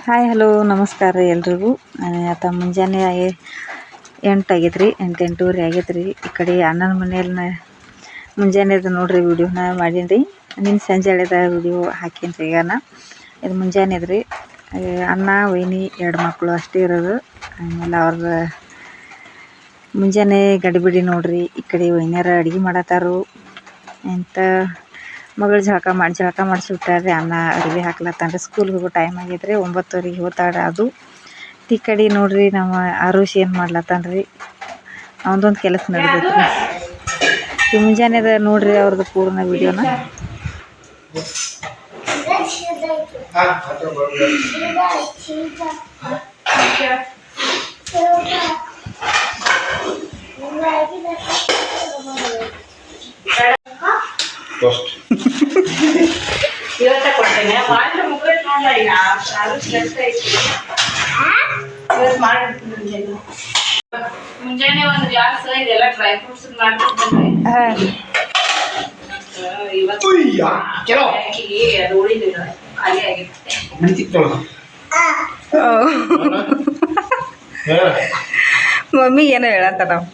Hi hello ನಮಸ್ಕಾರ ರೀ ಎಲ್ರಿಗೂ. ಆತ ಮುಂಜಾನೆ 8 ಆಗೈತೆ ರೀ, 8:08 ಆಗೈತೆ ರೀ. ಈ ಕಡೆ ಅಣ್ಣನ ಮನೆಯಲ್ಲಿ ಮುಂಜಾನೆದು ನೋಡ್ರಿ ವಿಡಿಯೋನ ಮಾಡೀನಿ ರೀ. ನಿನ್ನ ಸಂಜೆ ಎಳೆದ ವಿಡಿಯೋ ಹಾಕೀನಿ ರೀ. ಈಗ ಇದು ಮುಂಜಾನೆದು ರೀ. ಅಣ್ಣ ವೈನಿ 2 ಮಕ್ಕಳು ಅಷ್ಟೇ ಇರೋದು. ಆಮೇಲೆ ಅವ್ರ ಮುಂಜಾನೆ ಗಡಿಬಿಡಿ ನೋಡ್ರಿ. ಈ ಕಡೆ ವೈನ್ಯಾರ ಅಡುಗೆ ಮಾಡತ್ತಾರು. ಎಂತ ಮಗಳು ಜಳಕ ಮಾಡಿಸಿ ಬಿಟ್ಟಾರ್ರಿ. ಅನ್ನ ಅರಿವಿ ಹಾಕ್ಲತ್ತಾನ್ರಿ. ಸ್ಕೂಲ್ಗೆ ಹೋಗೋ ಟೈಮ್ ಆಗೈತೆ ರೀ. 9:00 ಹೋಗ್ತಾಳ್ರಿ ಅದು. ಈ ಕಡೆ ನೋಡ್ರಿ ನಮ್ಮ ಆರುಷ್ ಏನು ಮಾಡ್ಲತ್ತಾನ್ರಿ. ಅವನದೊಂದು ಕೆಲಸ ನಡಿತೈತೆ ರೀ. ಈ ಮುಂಜಾನೆದ ನೋಡ್ರಿ ಅವ್ರದ್ದು ಪೂರ್ಣ ವಿಡಿಯೋನ. ಇವತ್ತ ಕೊಡ್ತೇನೆ ಮಾಡಿ ಮುಗಿದ್ ನೋಡ. ಈಗ ಮುಂಜಾನೆ ಒಂದು ಗ್ಲಾಸ್ ಇದೆಲ್ಲ ಡ್ರೈ ಫ್ರೂಟ್ಸ್ ಮಾಡ್ತಿರ್ತೇನೆ. ಇವತ್ತು ಅದು ಉಳಿದಿಲ್ಲ, ಖಾಲಿ ಆಗಿರುತ್ತೆ. ಮಮ್ಮಿ ಏನೋ ಹೇಳತ್ತ ನಾವು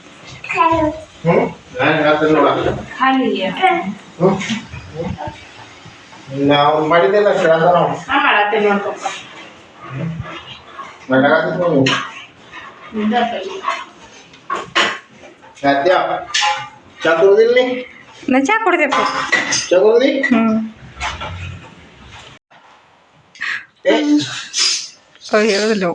ನಾವು ಮಾಡಿದ್ದೆಲ್ಲ ಮಾಡತ್ತೇನೆ ನೋಡ್ಕೊಪ್ಪ. ಚಾ ಕುಡ್ದಿಲ್ಲ? ನಾ ಚಾ ಕುಡ್ದೆಪ್ಪ. ಚಾ ಕುಡ್ದಿ? ಹೇಳೋದಿಲ್ಲ.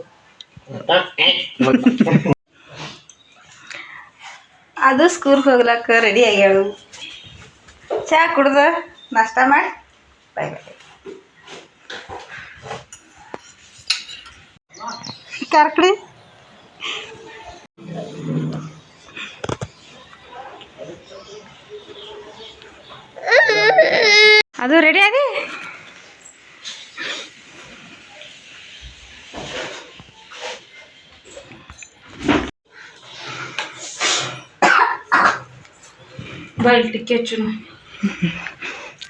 ಅದು ಸ್ಕೂಲ್ಗೆ ಹೋಗ್ಲಕ್ಕ ರೆಡಿ ಆಗ್ಯಾಳು. ಚಾ ಕುಡ್ದ ನಾಷ್ಟ ಮಾಡಿ ಬಾಯ್ ಬಾಯ್. ಕಾರ್ಕಡಿ ಅದು ರೆಡಿ ಆಗಿ ಬಾಯ್ ಟಿಕ್ಕೆ ಹಚ್ಚು.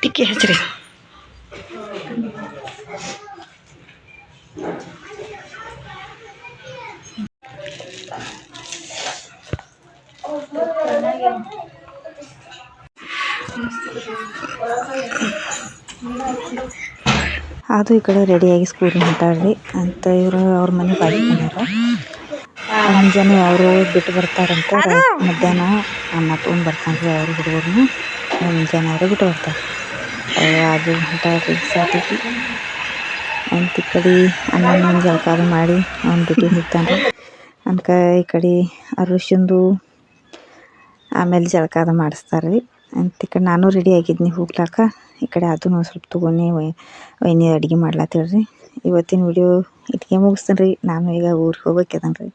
ಟಿಕ್ಕಿ ಹಚ್ಚ್ರಿ. ಅದು ಈ ಕಡೆ ರೆಡಿಯಾಗಿ ಸ್ಕೂಲಿಗೆ ಹೊಂಟಾಳ್ರಿ ಅಂತ. ಇವರು ಅವ್ರ ಮನೆ ಬಾಗಿ ಬಂದಾರ. ಮುಂಜಾನೆ ಅವರು ಬಿಟ್ಟು ಬರ್ತಾರಂತ. ಮಧ್ಯಾಹ್ನ ಅನ್ನ ತೊಗೊಂಡು ಬರ್ತಾನ್ರಿ ಅವ್ರ ಹುಡುಗರ್ನು. ಮುಂಜಾನೆ ಅವರು ಬಿಟ್ಟು ಬರ್ತಾರೆ. ಅದು ಹೊಂಟಾಳ್ರಿ ಸಾಟಿಗೆ ಅಂತ. ಈ ಕಡೆ ಅನ್ನ ಜಳಕ ಮಾಡಿ ಅವ್ನು ಡ್ಯೂಟಿ ಹೋಗ್ತಾನೆ ಅನ್ಕ. ಈ ಕಡೆ ಅರುಷಂದು ಆಮೇಲೆ ಜಳಕ ಮಾಡಿಸ್ತಾರೆ ರೀ ಅಂತ. ಈ ಕಡೆ ನಾನು ರೆಡಿ ಆಗಿದ್ನಿ ಹೋಗ್ಲಾಕ. ಈ ಕಡೆ ಅದನ್ನು ಸ್ವಲ್ಪ ತೊಗೊಂಡು ವೈನಿ ಅಡುಗೆ ಮಾಡ್ಲತ್ತೀವ್ರಿ. ಇವತ್ತಿನ ವಿಡಿಯೋ ಇಟ್ಗೆ ಮುಗಿಸ್ತೇನೆ ರೀ. ನಾನು ಈಗ ಊರಿಗೆ ಹೋಗ್ಬೇಕದನ್ರಿ.